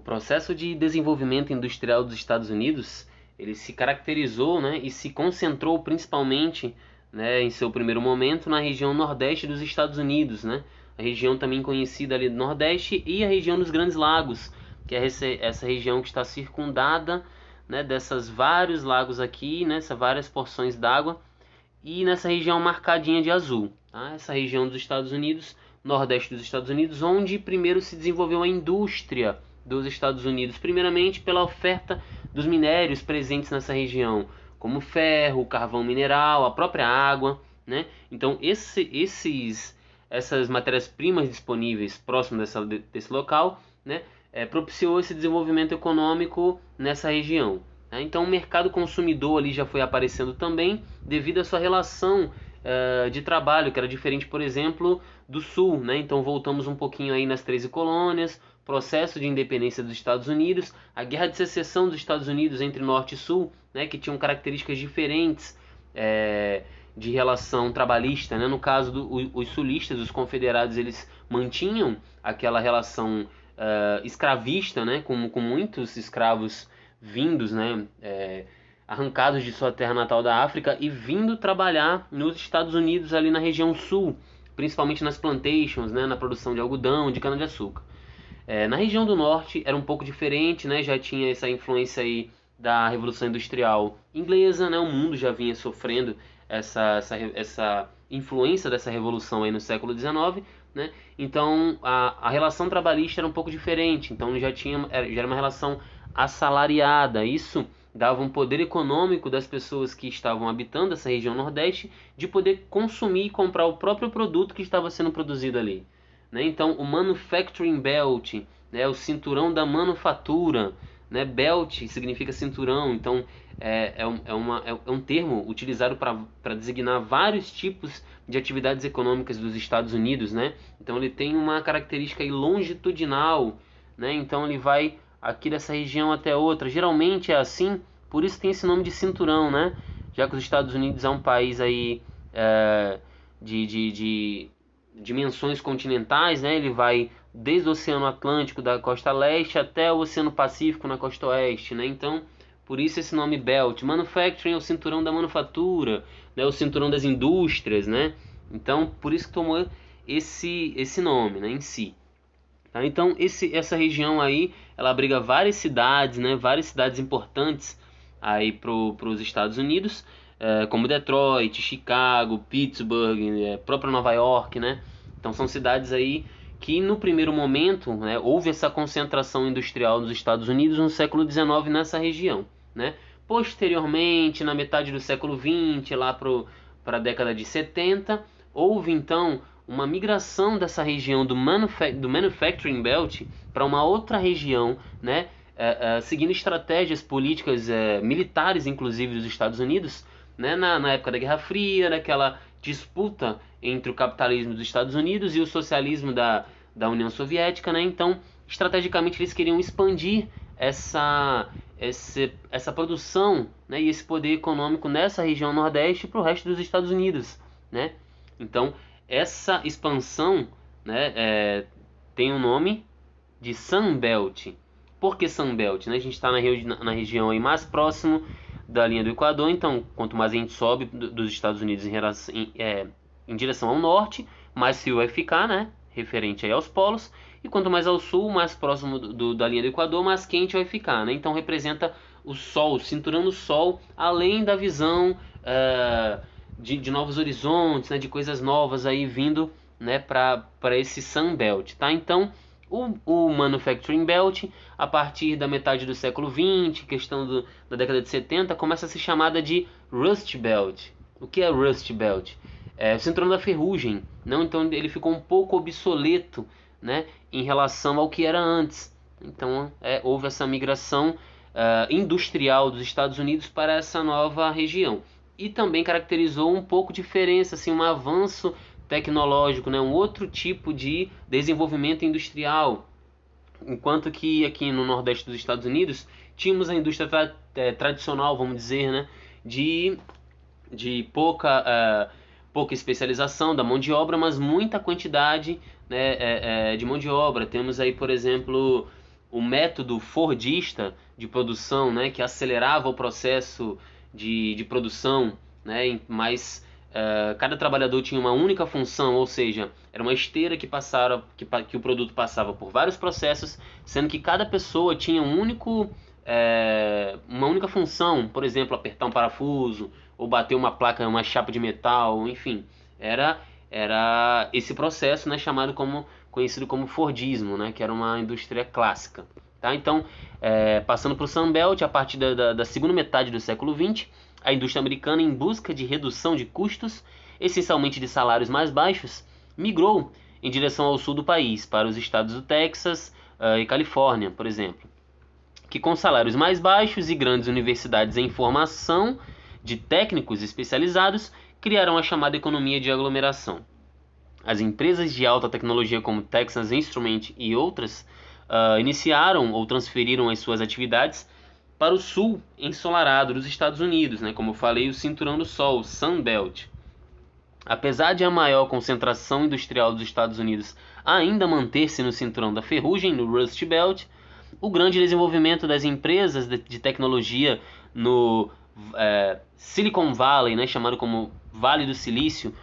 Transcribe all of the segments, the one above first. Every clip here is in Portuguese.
processo de desenvolvimento industrial dos Estados Unidos, ele se caracterizou, né, e se concentrou principalmente, né, em seu primeiro momento na região nordeste dos Estados Unidos, né, a região também conhecida ali do Nordeste e a região dos Grandes Lagos, que é essa região que está circundada, né, dessas vários lagos aqui, nessas várias porções d'água, e nessa região marcadinha de azul, tá? Essa região dos Estados Unidos, nordeste dos Estados Unidos, onde primeiro se desenvolveu a indústria dos Estados Unidos, primeiramente pela oferta dos minérios presentes nessa região, como ferro, carvão mineral, a própria água, né? Então essas matérias-primas disponíveis próximo desse local, né, propiciou esse desenvolvimento econômico nessa região. Então o mercado consumidor ali já foi aparecendo também devido à sua relação de trabalho, que era diferente, por exemplo, do Sul, né? Então voltamos um pouquinho aí nas 13 colônias, processo de independência dos Estados Unidos, a guerra de secessão dos Estados Unidos entre Norte e Sul, né? Que tinham características diferentes de relação trabalhista, né? No caso os sulistas, os confederados, eles mantinham aquela relação escravista, né? Com muitos escravos vindos, né, arrancados de sua terra natal da África e vindo trabalhar nos Estados Unidos ali na região sul, principalmente nas plantations, né, na produção de algodão, de cana-de-açúcar. Na região do norte era um pouco diferente, né, já tinha essa influência aí da Revolução Industrial Inglesa, né, o mundo já vinha sofrendo essa influência dessa revolução aí no século XIX, né? Então a relação trabalhista era um pouco diferente, então já era uma relação assalariada. Isso dava um poder econômico das pessoas que estavam habitando essa região nordeste de poder consumir e comprar o próprio produto que estava sendo produzido ali, né? Então o manufacturing belt, né, o cinturão da manufatura, né? Belt significa cinturão, então é um termo utilizado para designar vários tipos de atividades econômicas dos Estados Unidos, né? Então ele tem uma característica aí longitudinal, né? Então ele vai aqui dessa região até outra. Geralmente é assim, por isso tem esse nome de cinturão, né? Já que os Estados Unidos é um país aí de dimensões continentais, né? Ele vai desde o Oceano Atlântico da costa leste até o Oceano Pacífico na costa oeste, né? Então, por isso esse nome Belt. Manufacturing é o cinturão da manufatura, né? O cinturão das indústrias, né? Então, por isso que tomou esse nome, né, em si. Tá? Então, essa região aí, ela abriga várias cidades, né? Várias cidades importantes aí para os Estados Unidos, como Detroit, Chicago, Pittsburgh, própria Nova York, né? Então são cidades aí que no primeiro momento, né, houve essa concentração industrial nos Estados Unidos no século XIX nessa região, né? Posteriormente, na metade do século XX, lá para a década de 70, houve então uma migração dessa região do Manufacturing Belt para uma outra região, né, seguindo estratégias políticas militares, inclusive, dos Estados Unidos, né, na época da Guerra Fria, daquela disputa entre o capitalismo dos Estados Unidos e o socialismo da União Soviética, né? Então, estrategicamente, eles queriam expandir essa produção, né, e esse poder econômico nessa região nordeste para o resto dos Estados Unidos, né? Então, essa expansão, né, tem o nome de Sunbelt. Por que Sunbelt? Né? A gente está na região aí mais próximo da linha do Equador, então quanto mais a gente sobe dos Estados Unidos em direção ao norte, mais frio vai ficar, né, referente aí aos polos, e quanto mais ao sul, mais próximo da linha do Equador, mais quente vai ficar, né? Então representa o sol, o cinturão do sol, além da visão de novos horizontes, né, de coisas novas aí vindo, né, para esse Sunbelt, tá? Então o Manufacturing Belt, a partir da metade do século XX, questão da década de 70, começa a ser chamada de Rust Belt. O que é Rust Belt? É o cinturão da ferrugem, não? Então ele ficou um pouco obsoleto, né, em relação ao que era antes. Então houve essa migração industrial dos Estados Unidos para essa nova região. E também caracterizou um pouco diferença, assim, um avanço tecnológico, né? Um outro tipo de desenvolvimento industrial. Enquanto que aqui no Nordeste dos Estados Unidos tínhamos a indústria tradicional, vamos dizer, né? de pouca especialização da mão de obra, mas muita quantidade, né, de mão de obra. Temos aí, por exemplo, o método fordista de produção, né, que acelerava o processo de produção, né, mas cada trabalhador tinha uma única função, ou seja, era uma esteira que o produto passava por vários processos, sendo que cada pessoa tinha uma única função, por exemplo, apertar um parafuso ou bater uma placa, uma chapa de metal, enfim, era esse processo, né, conhecido como Fordismo, né, que era uma indústria clássica. Tá? Então, passando para o Sunbelt, a partir da segunda metade do século XX, a indústria americana, em busca de redução de custos, essencialmente de salários mais baixos, migrou em direção ao sul do país, para os estados do Texas e Califórnia, por exemplo, que com salários mais baixos e grandes universidades em formação de técnicos especializados, criaram a chamada economia de aglomeração. As empresas de alta tecnologia como Texas Instruments e outras iniciaram ou transferiram as suas atividades para o sul ensolarado dos Estados Unidos, né? Como eu falei, o Cinturão do Sol, o Sun Belt. Apesar de a maior concentração industrial dos Estados Unidos ainda manter-se no Cinturão da Ferrugem, no Rust Belt, o grande desenvolvimento das empresas de tecnologia no Silicon Valley, né, chamado como Vale do Silício,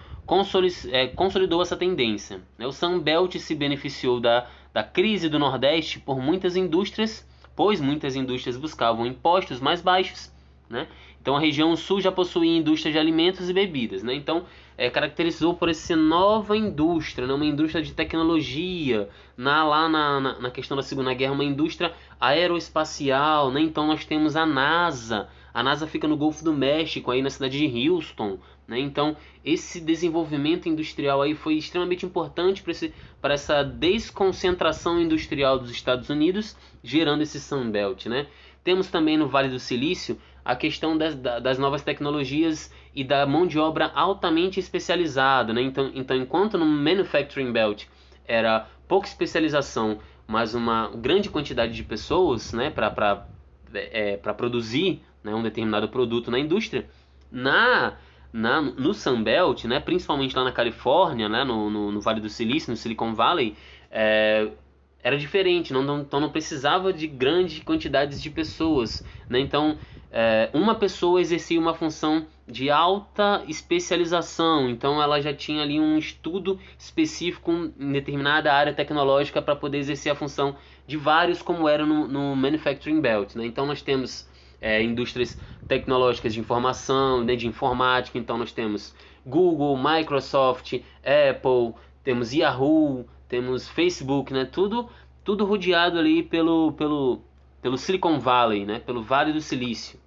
consolidou essa tendência. O Sun Belt se beneficiou da crise do Nordeste por muitas indústrias, pois muitas indústrias buscavam impostos mais baixos, né? Então a região sul já possuía indústria de alimentos e bebidas, né? Então caracterizou por essa nova indústria, né? Uma indústria de tecnologia, na questão da Segunda Guerra, uma indústria aeroespacial, né? Então nós temos a NASA. A NASA fica no Golfo do México, aí na cidade de Houston, né? Então esse desenvolvimento industrial aí foi extremamente importante para essa desconcentração industrial dos Estados Unidos, gerando esse Sunbelt, né? Temos também no Vale do Silício a questão das novas tecnologias e da mão de obra altamente especializada, né? Então, enquanto no Manufacturing Belt era pouca especialização, mas uma grande quantidade de pessoas, né, para produzir, né, um determinado produto na indústria, no Sunbelt, né, principalmente lá na Califórnia, né, no Vale do Silício, no Silicon Valley, era diferente, então não precisava de grandes quantidades de pessoas, né? Então uma pessoa exercia uma função de alta especialização, então ela já tinha ali um estudo específico em determinada área tecnológica para poder exercer a função de vários, como era no Manufacturing Belt, né? Então nós temos indústrias tecnológicas de informação, né, de informática, então nós temos Google, Microsoft, Apple, temos Yahoo, temos Facebook, né? Tudo rodeado ali pelo Silicon Valley, né? Pelo Vale do Silício.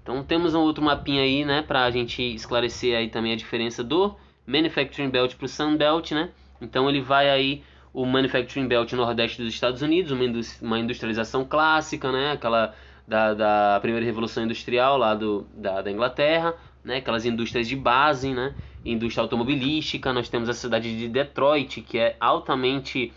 Então temos um outro mapinha aí, né? Para a gente esclarecer aí também a diferença do Manufacturing Belt para o Sun Belt, né? Então ele vai aí o Manufacturing Belt nordeste dos Estados Unidos, uma industrialização clássica, né? Aquela da primeira revolução industrial lá da Inglaterra, né? Aquelas indústrias de base, né? Indústria automobilística. Nós temos a cidade de Detroit, que é altamente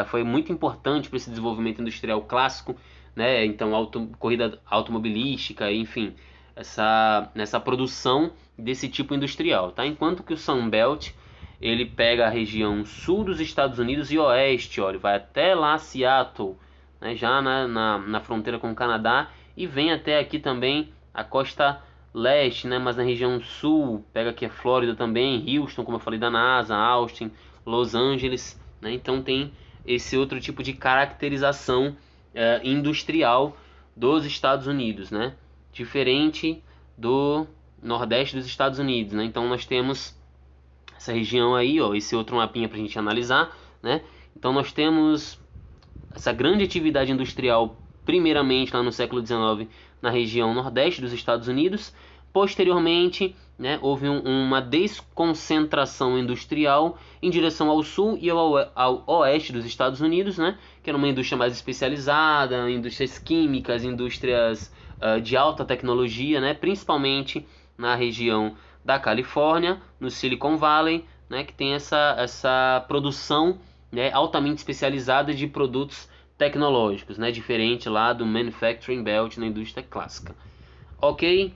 foi muito importante para esse desenvolvimento industrial clássico, né? Então corrida automobilística, enfim, nessa produção desse tipo industrial, tá? Enquanto que o Sunbelt ele pega a região sul dos Estados Unidos e oeste, ó, ele vai até lá Seattle, né? Já na fronteira com o Canadá, e vem até aqui também a costa leste, né? Mas na região sul, pega aqui a Flórida também, Houston, como eu falei, da NASA, Austin, Los Angeles, né? Então tem esse outro tipo de caracterização industrial dos Estados Unidos, né? Diferente do nordeste dos Estados Unidos, né? Então nós temos essa região aí, ó, esse outro mapinha para a gente analisar, né? Então nós temos essa grande atividade industrial, primeiramente lá no século XIX, na região nordeste dos Estados Unidos. Posteriormente, né, houve uma desconcentração industrial em direção ao sul e ao oeste dos Estados Unidos, né, que era uma indústria mais especializada, indústrias químicas, indústrias de alta tecnologia, né, principalmente na região da Califórnia, no Silicon Valley, né, que tem essa produção, né, altamente especializada de produtos tecnológicos, né, diferente lá do Manufacturing Belt na indústria clássica. Ok?